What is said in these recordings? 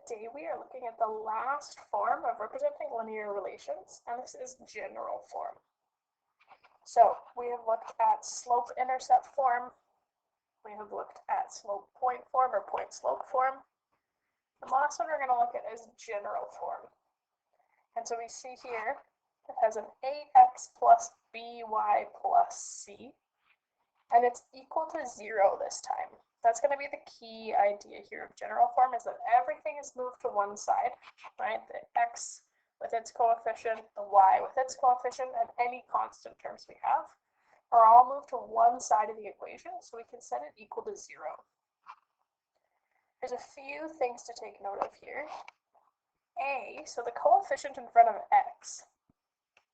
Today we are looking at the last form of representing linear relations, and this is general form. So we have looked at slope-intercept form, we have looked at slope-point form or point-slope form. The last one we're going to look at is general form. And so we see here it has an ax plus by plus c, and it's equal to 0 this time. That's going to be the key idea here of general form, is that everything is moved to one side, right? The x with its coefficient, the y with its coefficient, and any constant terms we have are all moved to one side of the equation, so we can set it equal to 0. There's a few things to take note of here. So the coefficient in front of x,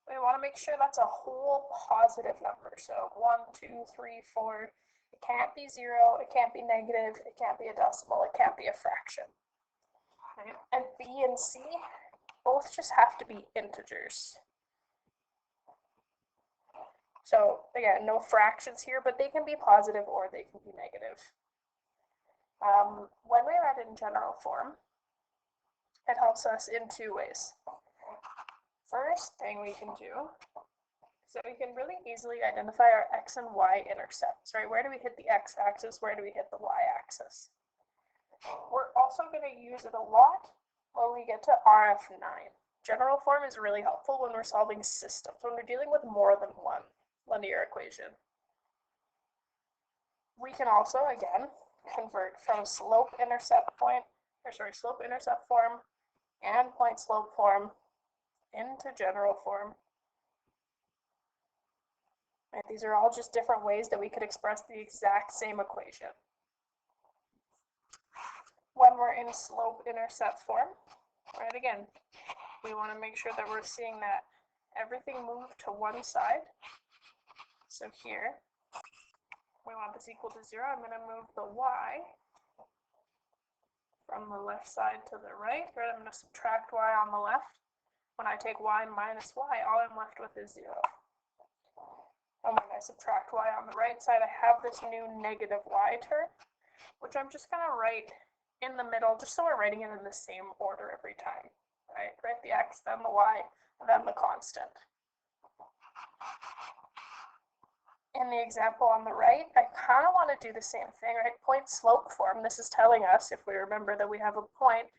we want to make sure that's a whole positive number. So 1, 2, 3, 4. It can't be 0, it can't be negative, it can't be a decimal, it can't be a fraction. Right? And b and c both just have to be integers. So again, no fractions here, but they can be positive or they can be negative. When we write in general form, it helps us in two ways. First thing we can do, so we can really easily identify our x and y intercepts, right? Where do we hit the x-axis? Where do we hit the y-axis? We're also going to use it a lot when we get to RF6. General form is really helpful when we're solving systems, when we're dealing with more than one linear equation. We can also, again, convert from slope-intercept form and point-slope form into general form. Right, these are all just different ways that we could express the exact same equation. When we're in slope-intercept form, right, again, we want to make sure that we're seeing that everything moved to one side. So here, we want this equal to 0. I'm going to move the y from the left side to the right. Right, I'm going to subtract y on the left. When I take y minus y, all I'm left with is 0. And when I subtract y on the right side, I have this new negative y term, which I'm just going to write in the middle, just so we're writing it in the same order every time, right? Write the x, then the y, and then the constant. In the example on the right, I kind of want to do the same thing, right? Point-slope form. This is telling us, if we remember, that we have a point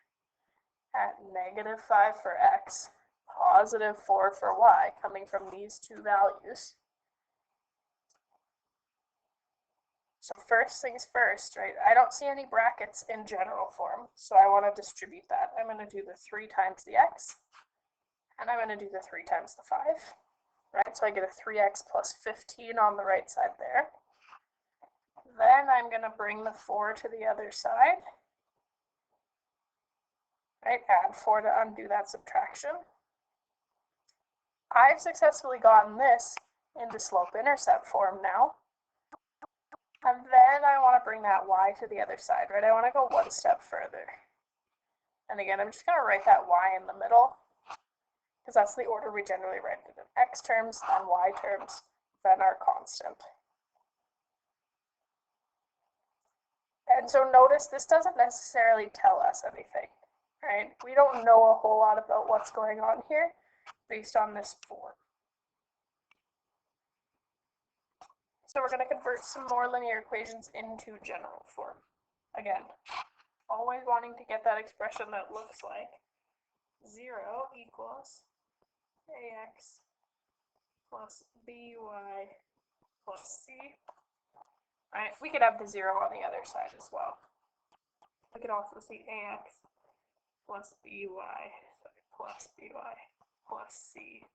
at -5 for x, +4 for y, coming from these two values. So first things first, right? I don't see any brackets in general form, so I want to distribute that. I'm going to do the 3 times the x, and I'm going to do the 3 times the 5, right? So I get a 3x plus 15 on the right side there. Then I'm going to bring the 4 to the other side, right? Add 4 to undo that subtraction. I've successfully gotten this into slope-intercept form now. And then I want to bring that y to the other side, right? I want to go one step further. And again, I'm just going to write that y in the middle, because that's the order we generally write it in: x terms, then y terms, then our constant. And so notice this doesn't necessarily tell us anything, right? We don't know a whole lot about what's going on here based on this form. So we're going to convert some more linear equations into general form. Again, always wanting to get that expression that looks like 0 equals ax plus by plus c. Right? We could have the 0 on the other side as well. We could also see ax plus by plus c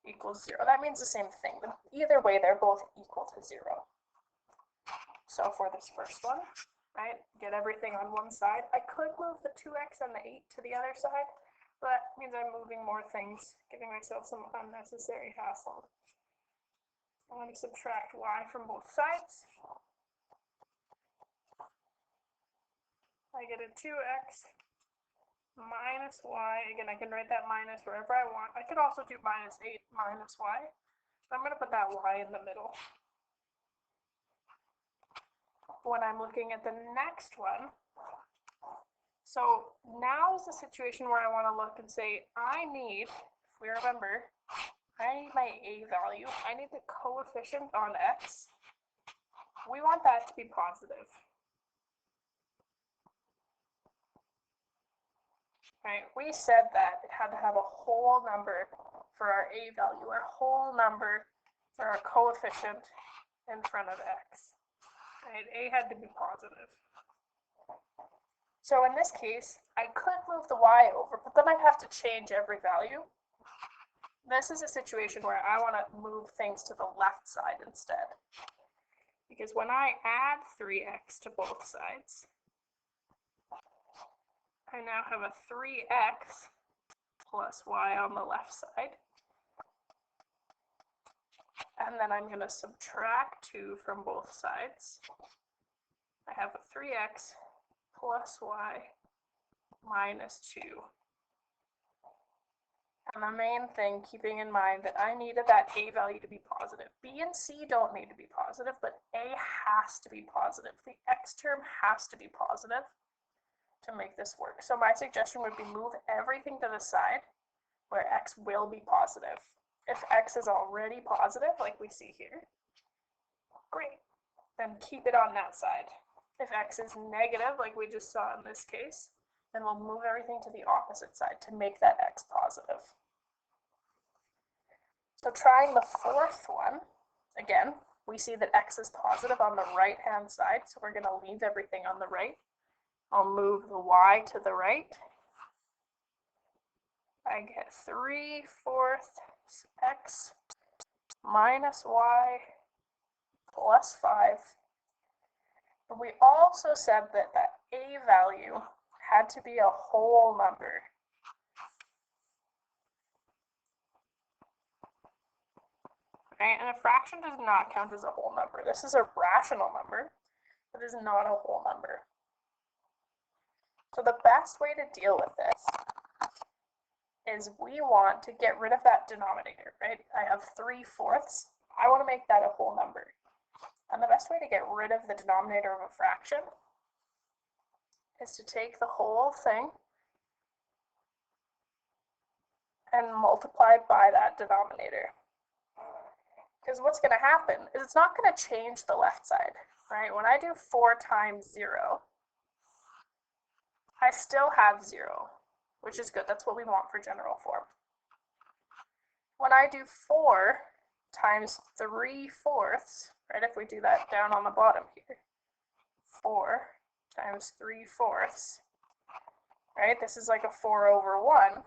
equals 0. That means the same thing, but either way, they're both equal to 0. So for this first one, right, get everything on one side. I could move the 2x and the 8 to the other side, but that means I'm moving more things, giving myself some unnecessary hassle. I'm going to subtract y from both sides. I get a 2x minus y. Again, I can write that minus wherever I want. I could also do minus 8 minus y. So I'm going to put that y in the middle. When I'm looking at the next one, So now is the situation where I want to look and say, I need, if we remember, I need my A value. I need the coefficient on X. We want that to be positive. Right? We said that it had to have a whole number for our A value, our whole number for our coefficient in front of X. Right? A had to be positive. So in this case, I could move the Y over, but then I'd have to change every value. This is a situation where I want to move things to the left side instead. Because when I add 3x to both sides, I now have a 3x plus y on the left side. And then I'm going to subtract 2 from both sides. I have a 3x plus y minus 2. And the main thing, keeping in mind that I needed that A value to be positive. B and C don't need to be positive, but A has to be positive. The X term has to be positive to make this work. So my suggestion would be move everything to the side where X will be positive. If X is already positive, like we see here, great, then keep it on that side. If X is negative, like we just saw in this case, then we'll move everything to the opposite side to make that X positive. So trying the fourth one, again, we see that X is positive on the right-hand side, so we're going to leave everything on the right. I'll move the Y to the right. I get 3/4 X minus Y plus 5. But we also said that that A value had to be a whole number. Right? And a fraction does not count as a whole number. This is a rational number, but is not a whole number. So the best way to deal with this is we want to get rid of that denominator, right? I have 3/4. I want to make that a whole number. And the best way to get rid of the denominator of a fraction is to take the whole thing and multiply it by that denominator. Because what's going to happen is it's not going to change the left side, right? When I do 4 times 0, I still have 0, which is good. That's what we want for general form. When I do 4 times 3/4, right, if we do that down on the bottom here, 4 times 3/4, right, this is like a 4/1.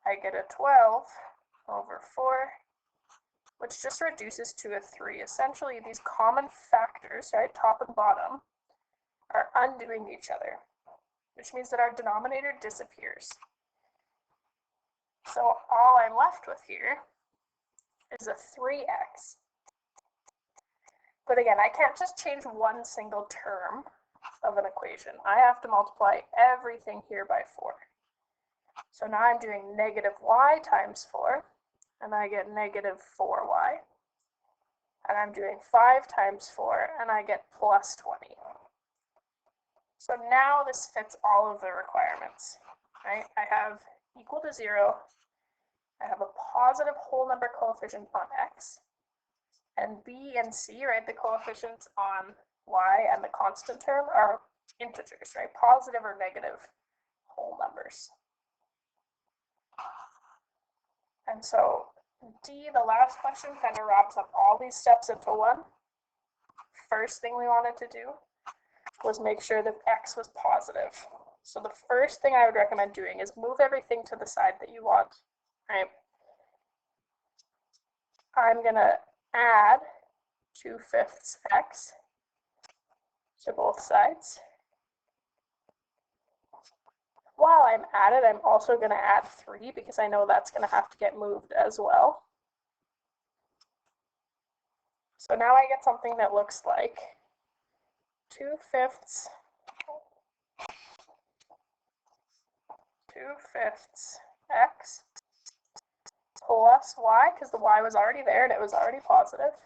I get a 12/4, which just reduces to a 3. Essentially, these common factors, right, top and bottom, are undoing each other, which means that our denominator disappears. So all I'm left with here is a 3x. But again, I can't just change one single term of an equation. I have to multiply everything here by 4. So now I'm doing negative y times 4, and I get negative 4y. And I'm doing 5 times 4, and I get plus 20. So now this fits all of the requirements, right? I have equal to 0. I have a positive whole number coefficient on x. And b and c, right, the coefficients on y and the constant term are integers, right? Positive or negative whole numbers. And so D, the last question, kind of wraps up all these steps into one. First thing we wanted to do was make sure that x was positive. So the first thing I would recommend doing is move everything to the side that you want, right? I'm going to add 2/5 x to both sides. While I'm at it, I'm also going to add 3 because I know that's going to have to get moved as well. So now I get something that looks like 2/5 x plus y, because the y was already there and it was already positive,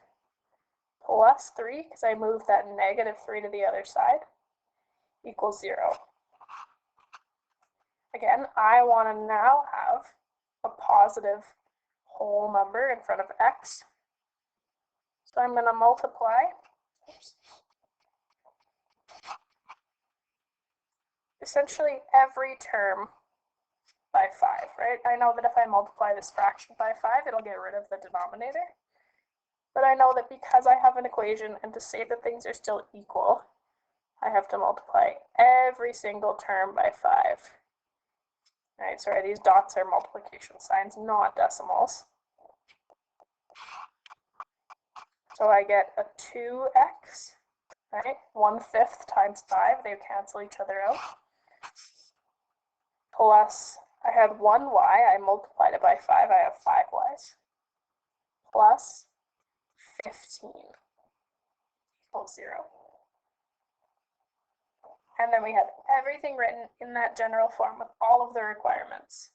plus 3, because I moved that negative 3 to the other side, equals 0. Again, I want to now have a positive whole number in front of x. So I'm going to multiply essentially every term by 5, right? I know that if I multiply this fraction by 5, it'll get rid of the denominator. But I know that because I have an equation, and to say that things are still equal, I have to multiply every single term by 5. All right, sorry, these dots are multiplication signs, not decimals. So I get a 2x, right? 1/5 times 5, they cancel each other out. Plus, I had 1y, I multiplied it by 5, I have 5y's. Plus 15 equals 0. And then we have everything written in that general form with all of the requirements.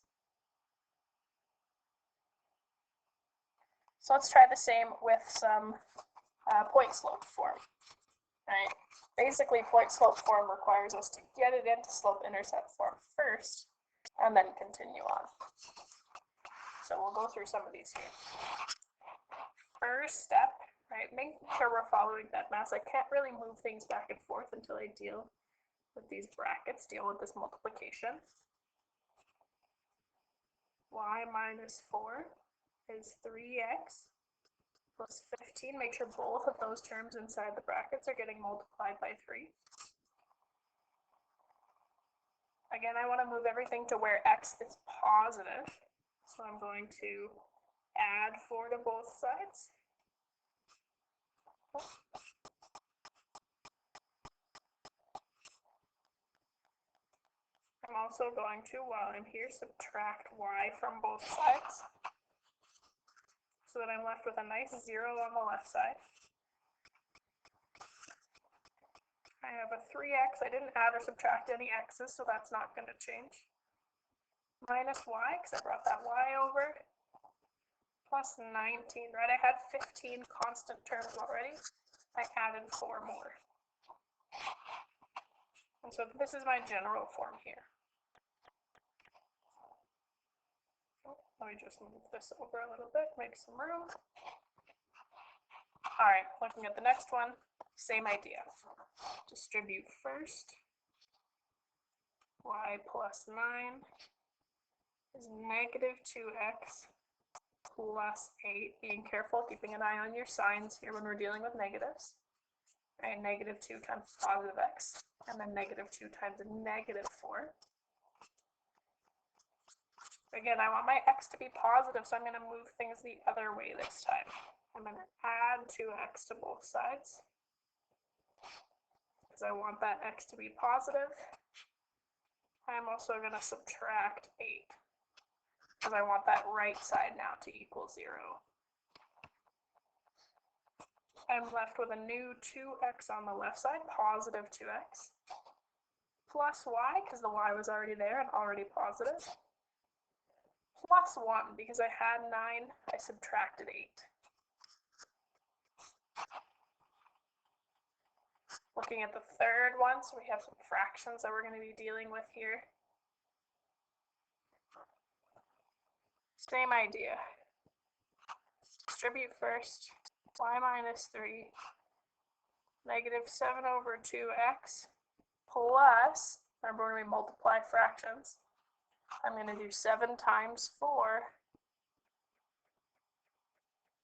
So let's try the same with some point slope form. Right? Basically, point slope form requires us to get it into slope intercept form first, and then continue on. So we'll go through some of these here. First step, right? Making sure we're following that mass. I can't really move things back and forth until I deal with these brackets, deal with this multiplication. Y minus 4 is 3x plus 15. Make sure both of those terms inside the brackets are getting multiplied by 3. Again, I want to move everything to where x is positive. So I'm going to add 4 to both sides. I'm also going to, while I'm here, subtract y from both sides, so that I'm left with a nice 0 on the left side. I have a 3x. I didn't add or subtract any x's, so that's not going to change. Minus y, because I brought that y over, plus 19, right? I had 15 constant terms already. I added 4 more. And so this is my general form here. Let me just move this over a little bit, make some room. All right, looking at the next one, same idea. Distribute first. Y plus 9 is negative 2x plus 8. Being careful, keeping an eye on your signs here when we're dealing with negatives. Right, negative 2 times positive x, and then negative 2 times negative 4. Again, I want my x to be positive, so I'm going to move things the other way this time. I'm going to add 2x to both sides, because I want that x to be positive. I'm also going to subtract 8, because I want that right side now to equal 0. I'm left with a new 2x on the left side, positive 2x, plus y, because the y was already there and already positive, plus 1, because I had 9, I subtracted 8. Looking at the third one, so we have some fractions that we're going to be dealing with here. Same idea. Distribute first. Y minus 3, negative 7 over 2x, plus, remember when we multiply fractions, I'm going to do 7 times 4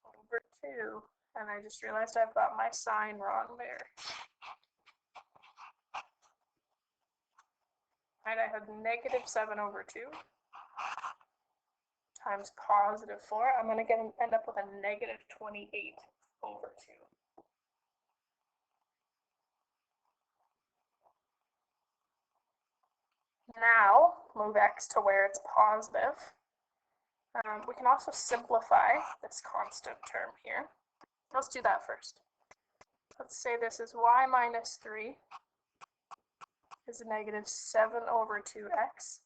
over 2, and I just realized I've got my sign wrong there. Right, I had negative 7 over 2 times positive 4. I'm going to end up with a negative 28 over 2. Now, move x to where it's positive. We can also simplify this constant term here. Let's do that first. Let's say this is y minus 3 is negative 7 over 2x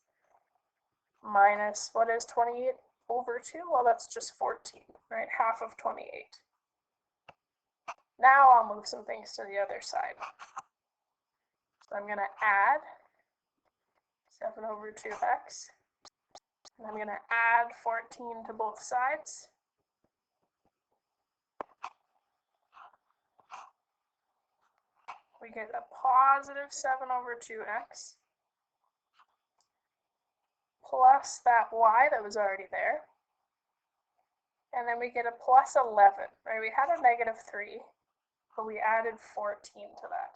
minus, what is 28 over 2? Well, that's just 14, right? Half of 28. Now I'll move some things to the other side. So I'm going to add 7 over 2x. And I'm going to add 14 to both sides. We get a positive 7 over 2x plus that y that was already there. And then we get a plus 11, right? We had a negative 3, but we added 14 to that.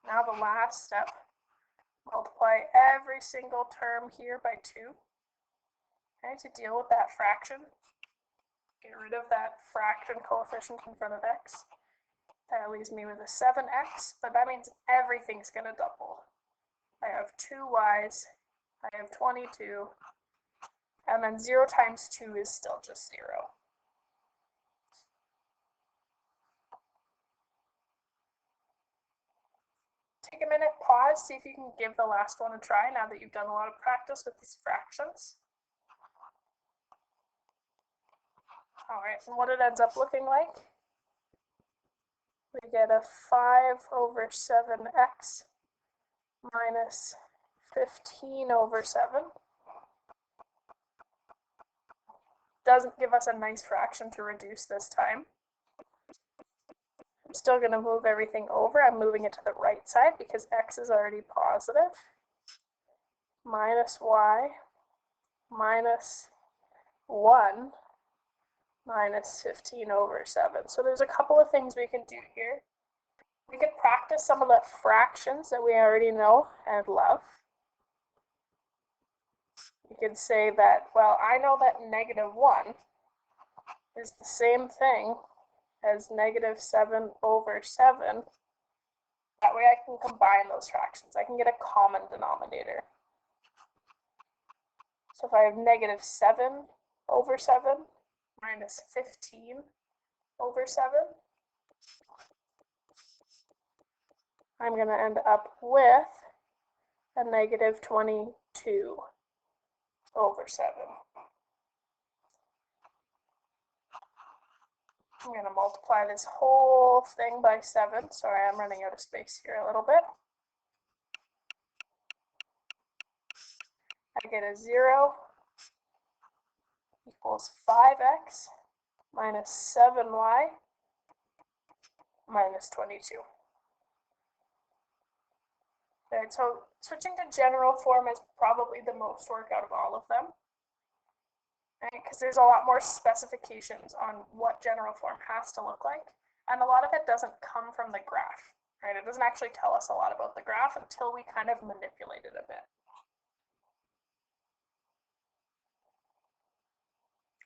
Now the last step, multiply every single term here by 2. Okay, to deal with that fraction, get rid of that fraction coefficient in front of x. That leaves me with a 7x, but that means everything's going to double. I have 2 y's, I have 22, and then 0 times 2 is still just 0. Take a minute, pause, see if you can give the last one a try now that you've done a lot of practice with these fractions. All right, and what it ends up looking like, we get a 5 over 7x minus 15 over 7. Doesn't give us a nice fraction to reduce this time. I'm still going to move everything over. I'm moving it to the right side because x is already positive. Minus y minus 1 minus 15 over 7. So there's a couple of things we can do here. We could practice some of the fractions that we already know and love. You could say that, well, I know that negative 1 is the same thing as negative 7 over 7. That way I can combine those fractions. I can get a common denominator. So if I have negative 7 over 7 minus 15 over 7, I'm going to end up with a negative 22 over 7. I'm going to multiply this whole thing by 7. Sorry, I'm running out of space here a little bit. I get a 0 equals 5x minus 7y minus 22. Right, so switching to general form is probably the most work out of all of them, right? Because there's a lot more specifications on what general form has to look like, and a lot of it doesn't come from the graph, right? It doesn't actually tell us a lot about the graph until we kind of manipulate it a bit.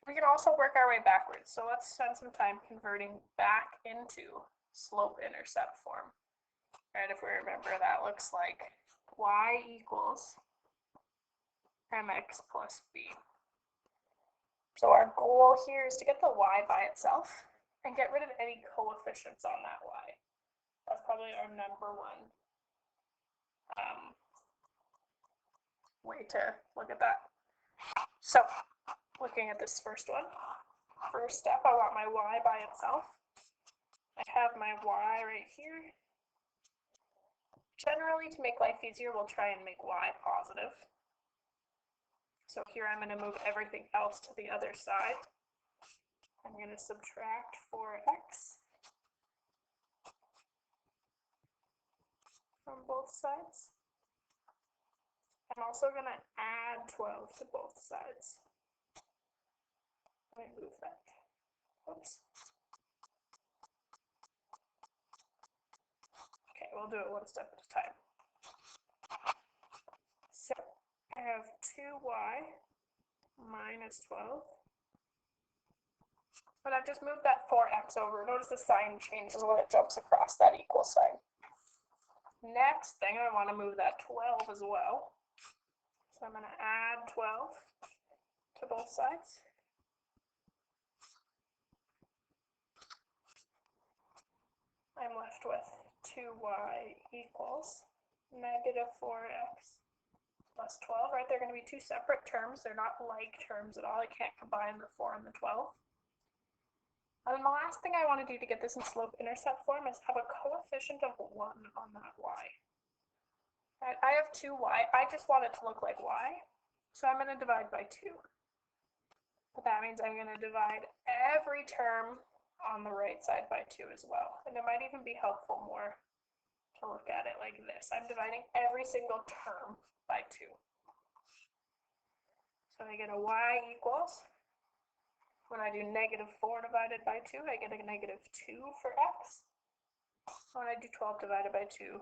We can also work our way backwards, so let's spend some time converting back into slope-intercept form. Right, if we remember, that looks like y equals mx plus b. So our goal here is to get the y by itself and get rid of any coefficients on that y. That's probably our number one way to look at that. So looking at this first one, first step, I want my y by itself. I have my y right here. Generally, to make life easier, we'll try and make y positive. So here I'm going to move everything else to the other side. I'm going to subtract 4x from both sides. I'm also going to add 12 to both sides. Let me move that. Oops. Okay, we'll do it one step at a time. So I have 2y minus 12. But I've just moved that 4x over. Notice the sign changes when it jumps across that equal sign. Next thing, I want to move that 12 as well. So I'm going to add 12 to both sides. I'm left with 2y equals negative 4x plus 12, right? They're going to be two separate terms. They're not like terms at all. I can't combine the 4 and the 12. And then the last thing I want to do to get this in slope-intercept form is have a coefficient of 1 on that y. Right, I have 2y. I just want it to look like y, so I'm going to divide by 2. But that means I'm going to divide every term on the right side by 2 as well. And it might even be helpful more to look at it like this. I'm dividing every single term by 2. So I get a y equals, when I do -4 divided by 2, I get a -2 for x. When I do 12 divided by 2,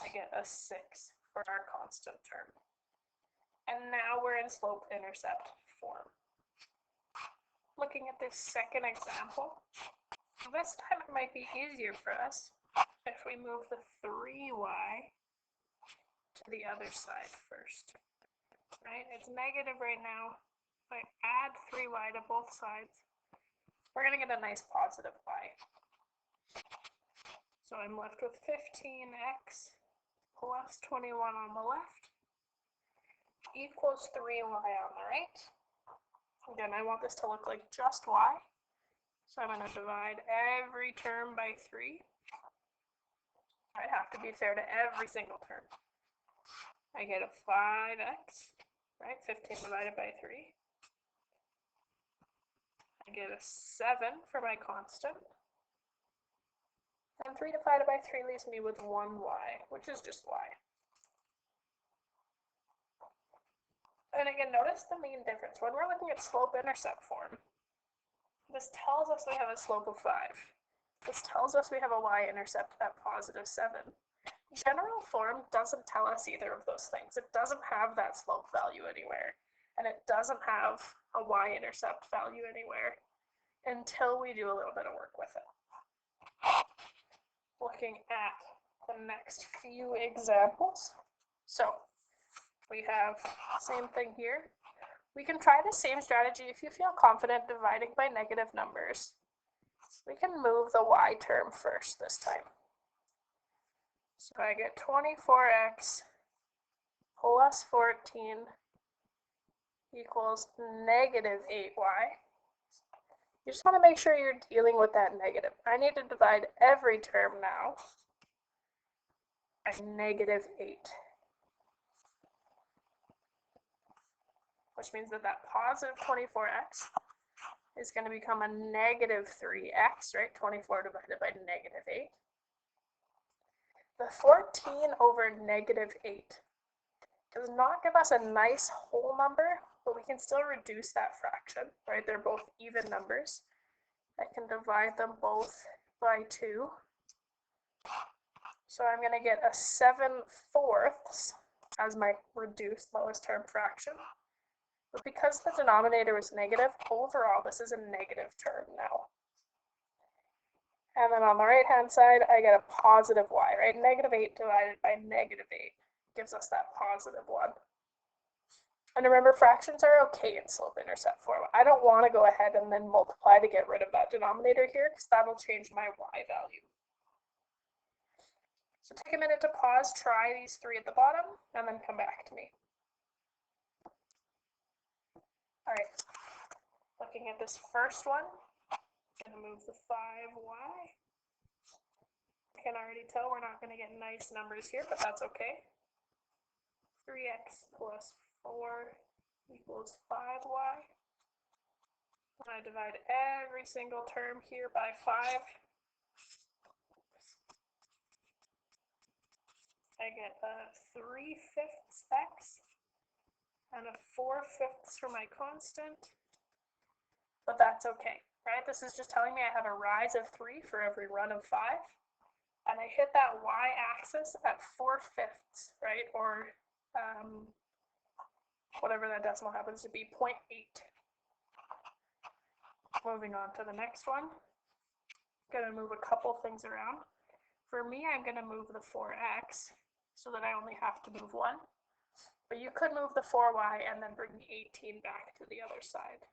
I get a 6 for our constant term. And now we're in slope-intercept form. Looking at this second example, this time it might be easier for us if we move the 3y to the other side first. Right? It's negative right now. If I add 3y to both sides, we're going to get a nice positive y. So I'm left with 15x plus 21 on the left equals 3y on the right. Again, I want this to look like just y. So I'm going to divide every term by 3. I have to be fair to every single term. I get a 5x, right? 15 divided by 3. I get a 7 for my constant. And 3 divided by 3 leaves me with 1y, which is just y. And again, notice the main difference. When we're looking at slope-intercept form, this tells us we have a slope of 5. This tells us we have a y-intercept at +7. General form doesn't tell us either of those things. It doesn't have that slope value anywhere, and it doesn't have a y-intercept value anywhere until we do a little bit of work with it. Looking at the next few examples. So we have same thing here. We can try the same strategy if you feel confident dividing by negative numbers. We can move the y term first this time. So I get 24x plus 14 equals -8y. You just want to make sure you're dealing with that negative. I need to divide every term now by -8. Which means that positive 24x is going to become a -3x, right? 24 divided by -8. The 14 over -8 does not give us a nice whole number, but we can still reduce that fraction, right? They're both even numbers. I can divide them both by 2. So I'm going to get a 7/4 as my reduced lowest term fraction. But because the denominator was negative, overall this is a negative term now. And then on the right-hand side, I get a positive y, right? -8 divided by -8 gives us that +1. And remember, fractions are okay in slope-intercept form. I don't want to go ahead and then multiply to get rid of that denominator here, because that'll change my y value. So take a minute to pause, try these 3 at the bottom, and then come back to me. All right, looking at this first one, I'm going to move the 5y. I can already tell we're not going to get nice numbers here, but that's okay. 3x plus 4 equals 5y. And I divide every single term here by 5. I get a 3/5 x and a 4/5 for my constant, but that's okay, right? This is just telling me I have a rise of 3 for every run of 5, and I hit that y-axis at 4/5, right? Or whatever that decimal happens to be, 0.8. Moving on to the next one. I'm going to move a couple things around. For me, I'm going to move the 4x so that I only have to move 1. But you could move the 4y and then bring the 18 back to the other side.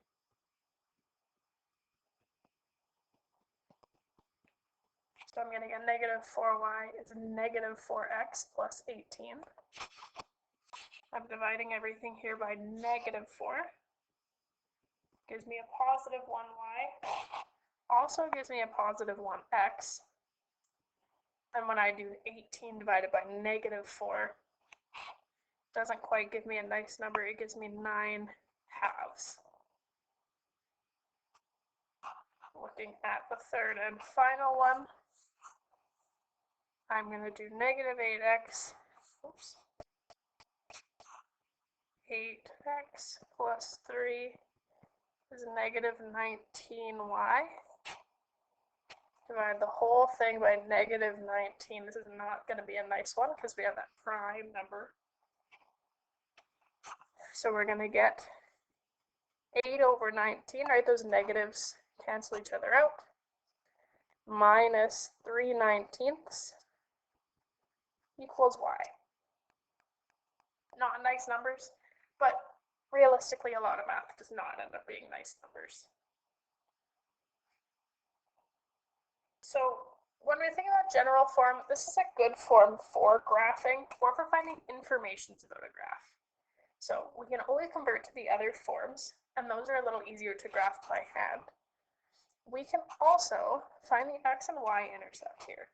So I'm going to get -4y is -4x plus 18. I'm dividing everything here by -4. Gives me a +1y. also gives me a positive 1x. And when I do 18 divided by negative 4, doesn't quite give me a nice number. It gives me 9 halves. Looking at the third and final one, I'm going to do negative 8x, 8x plus 3 is negative 19y. Divide the whole thing by negative 19. This is not going to be a nice one because we have that prime number. So we're going to get 8 over 19, right? Those negatives cancel each other out. Minus 3/19 equals y. Not nice numbers, but realistically, a lot of math does not end up being nice numbers. So when we think about general form, this is a good form for graphing or for finding information about a graph. So we can only convert to the other forms, and those are a little easier to graph by hand. We can also find the x and y intercept here,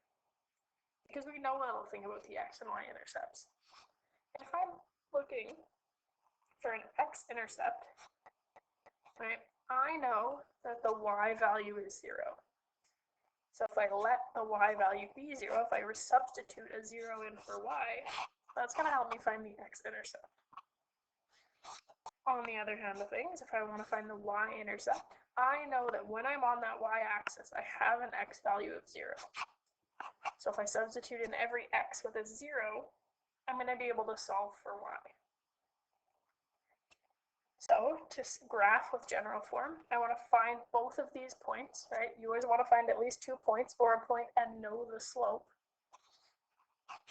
because we know a little thing about the x and y intercepts. If I'm looking for an x-intercept, right, I know that the y value is 0. So if I let the y value be 0, if I substitute a 0 in for y, that's going to help me find the x-intercept. On the other hand of things, if I want to find the y-intercept, I know that when I'm on that y-axis, I have an x value of 0. So if I substitute in every x with a 0, I'm going to be able to solve for y. So to graph with general form, I want to find both of these points, right? You always want to find at least 2 points or a point and know the slope.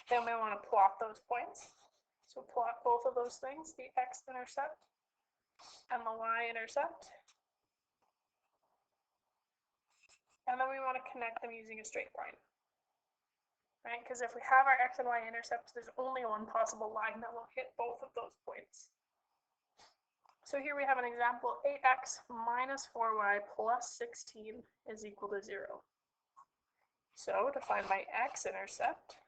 Then we want to plot those points. So plot both of those things, the x-intercept and the y-intercept. And then we want to connect them using a straight line, right? Because if we have our x and y intercepts, there's only one possible line that will hit both of those points. So here we have an example, 8x minus 4y plus 16 is equal to 0. So to find my x-intercept,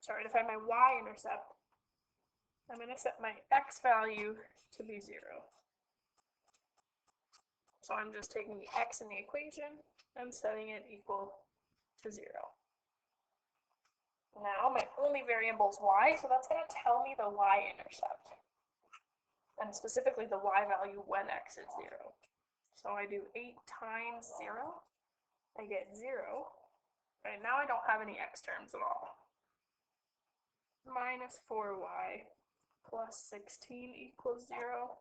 to find my y-intercept, I'm going to set my x value to be 0. So I'm just taking the x in the equation and setting it equal to 0. Now my only variable is y, so that's going to tell me the y-intercept, and specifically the y value when x is 0. So I do 8 times 0, I get 0. Right now I don't have any x terms at all. Minus 4y plus 16 equals 0.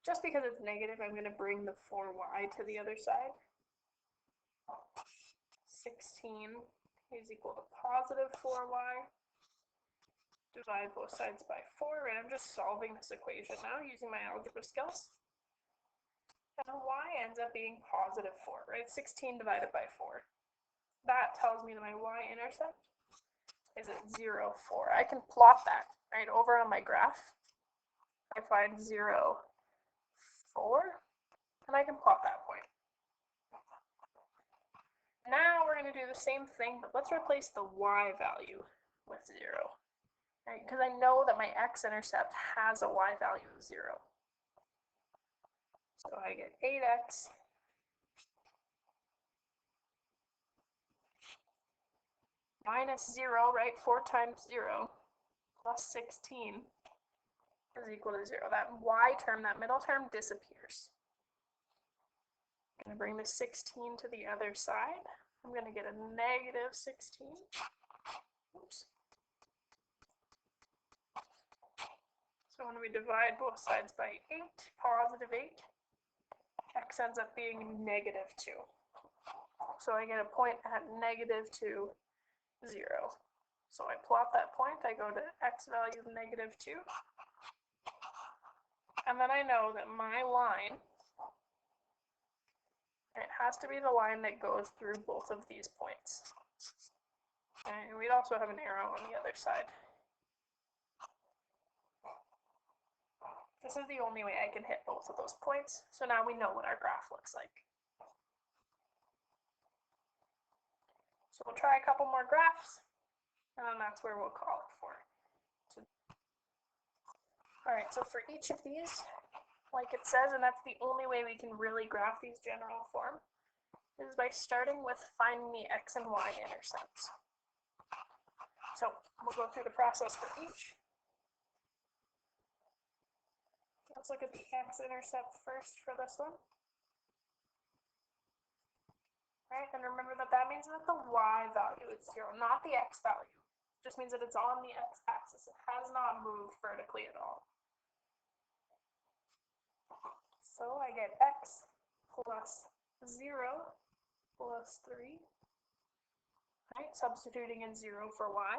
Just because it's negative, I'm going to bring the 4y to the other side. 16 is equal to positive 4y. Divide both sides by 4, and I'm just solving this equation now using my algebra skills. And y ends up being positive 4, right? 16 divided by 4. That tells me that my y-intercept is at 0, 4. I can plot that, right, over on my graph. I find 0, 4, and I can plot that point. Now we're going to do the same thing, but let's replace the y value with 0, right? Because I know that my x-intercept has a y value of 0. So I get 8x minus 0, right? 4 times 0 plus 16 is equal to 0. That y term, that middle term, disappears. I'm going to bring the 16 to the other side. I'm going to get a negative 16. Oops. So when we divide both sides by 8, positive 8, x ends up being negative 2. So I get a point at negative 2, 0. So I plot that point, I go to x value of negative 2. And then I know that my line, it has to be the line that goes through both of these points. And we'd also have an arrow on the other side. This is the only way I can hit both of those points. So now we know what our graph looks like. So we'll try a couple more graphs, and that's where we'll call it for. All right, so for each of these, like it says, and that's the only way we can really graph these general form, is by starting with finding the x and y intercepts. So we'll go through the process for each. Let's look at the x-intercept first for this one. Right, and remember that means that the y value is 0, not the x value. It just means that it's on the x-axis. It has not moved vertically at all. So I get x plus 0 plus 3. Right, substituting in 0 for y.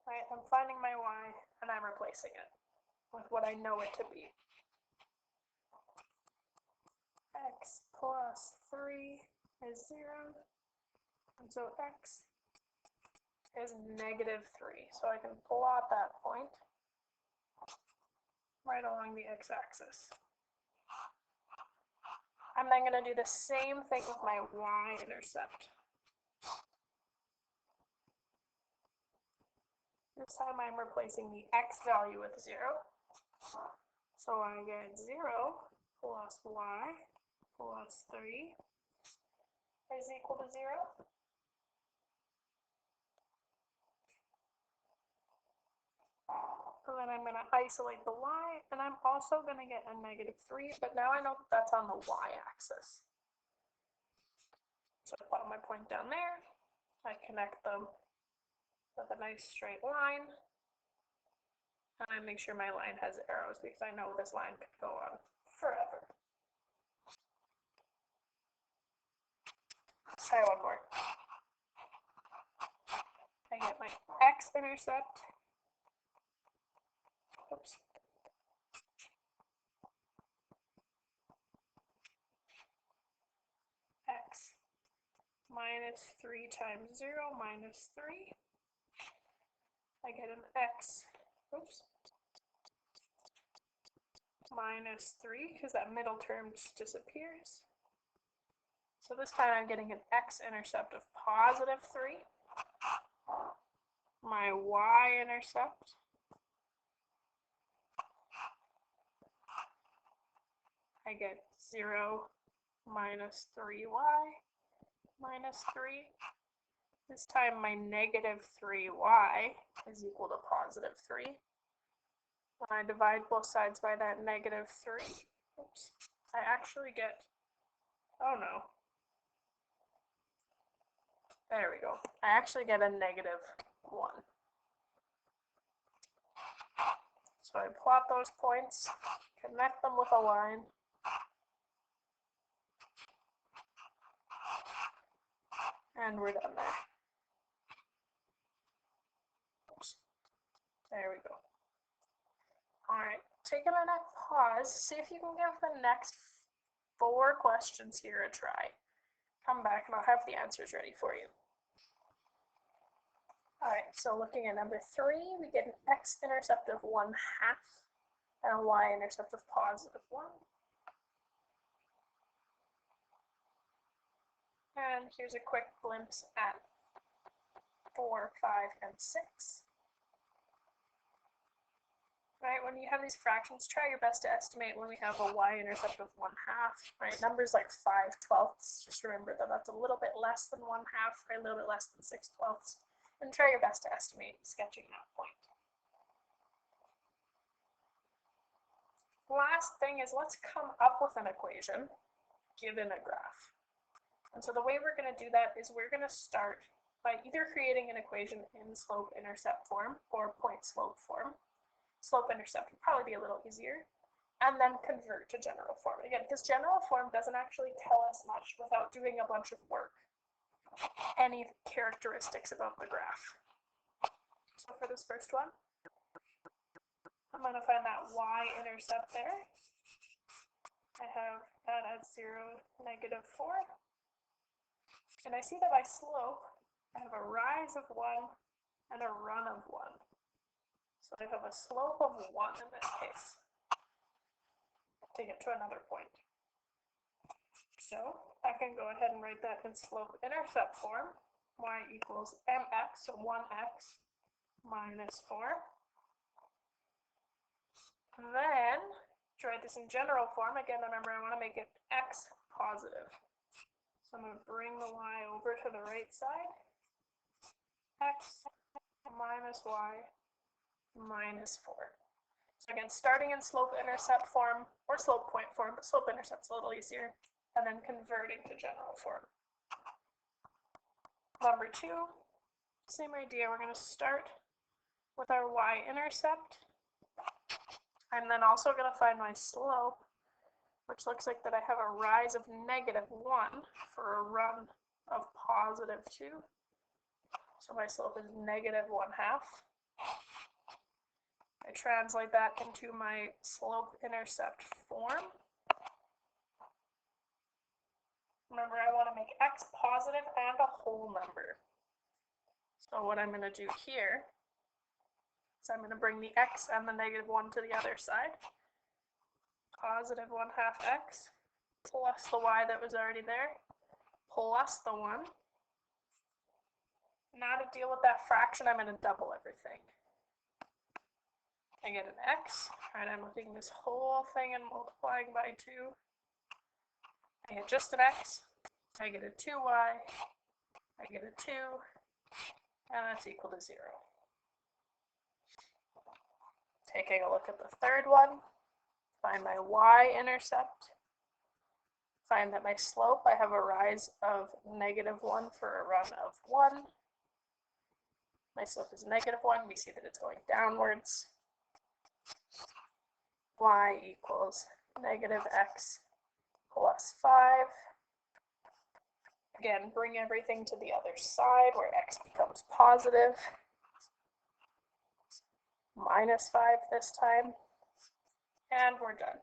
Right, I'm finding my y, and I'm replacing it with what I know it to be. X plus 3 is 0, and so x is negative 3. So I can plot that point right along the x-axis. I'm then going to do the same thing with my y-intercept. This time I'm replacing the x value with 0. So I get 0 plus y plus 3 is equal to 0. And then I'm going to isolate the y, and I'm also going to get a negative 3, but now I know that that's on the y-axis. So I plot my point down there, I connect them with a nice straight line, and I make sure my line has arrows because I know this line could go on forever. Let's try one more. I get my x-intercept. Oops. X minus 3 times 0 minus 3. I get an x, oops, minus 3 because that middle term just disappears. So this time I'm getting an x-intercept of positive 3. My y-intercept I get 0 minus 3y minus 3. This time my negative 3y is equal to positive 3. When I divide both sides by that negative 3, oops, I actually get, oh no, there we go. I actually get a negative 1. So I plot those points, connect them with a line, and we're done there. Oops. There we go. All right, take a minute, pause, see if you can give the next 4 questions here a try. Come back and I'll have the answers ready for you. All right, so looking at number 3, we get an x-intercept of 1/2 and a y-intercept of positive 1. And here's a quick glimpse at 4, 5, and 6. Right, when you have these fractions, try your best to estimate when we have a y-intercept of 1/2, right? Numbers like 5/12, just remember that that's a little bit less than 1/2, right? A little bit less than 6/12, and try your best to estimate sketching that point. Last thing is let's come up with an equation given a graph. And so the way we're going to do that is we're going to start by either creating an equation in slope-intercept form or point-slope form. Slope-intercept would probably be a little easier, and then convert to general form. Again, this general form doesn't actually tell us much without doing a bunch of work. Any characteristics about the graph. So for this first one, I'm going to find that y-intercept there. I have that at 0, -4. And I see that by slope, I have a rise of 1 and a run of 1. So I have a slope of 1 in this case to get to another point. So I can go ahead and write that in slope-intercept form. Y equals mx, so 1x minus 4. Then, to write this in general form, again, remember I want to make it x positive. So I'm going to bring the y over to the right side. X minus y minus 4. So again, starting in slope-intercept form, or slope point form, but slope-intercept's a little easier, and then converting to general form. Number 2, same idea. We're going to start with our y-intercept. I'm then also going to find my slope, which looks like that I have a rise of -1 for a run of +2. So my slope is -1/2. I translate that into my slope-intercept form. Remember, I want to make x positive and a whole number. So what I'm going to do here is I'm going to bring the x and the -1 to the other side. +1/2 x plus the y that was already there, plus the 1. Now to deal with that fraction, I'm going to double everything. I get an x, right? I'm looking this whole thing and multiplying by 2. I get just an x, I get a 2y, I get a 2, and that's equal to 0. Taking a look at the third one, find my y-intercept, find that my slope, I have a rise of -1 for a run of 1. My slope is -1, we see that it's going downwards. Y equals -x plus 5. Again, bring everything to the other side where x becomes positive. -5 this time. And we're done.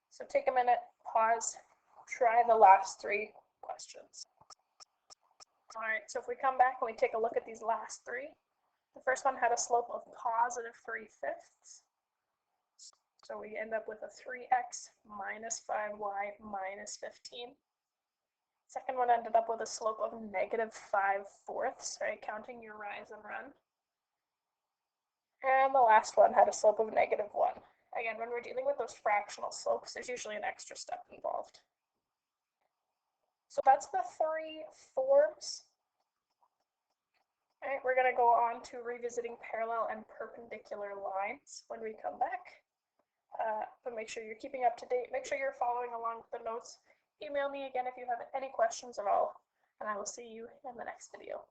So take a minute, pause, try the last 3 questions. All right, so if we come back and we take a look at these last 3, the first one had a slope of +3/5. So we end up with a 3x minus 5y minus 15. Second one ended up with a slope of -5/4, right, counting your rise and run. And the last one had a slope of -1. Again, when we're dealing with those fractional slopes, there's usually an extra step involved. So that's the 3 forms. All right, we're going to go on to revisiting parallel and perpendicular lines when we come back. But make sure you're keeping up to date. Make sure you're following along with the notes. Email me again if you have any questions at all, and I will see you in the next video.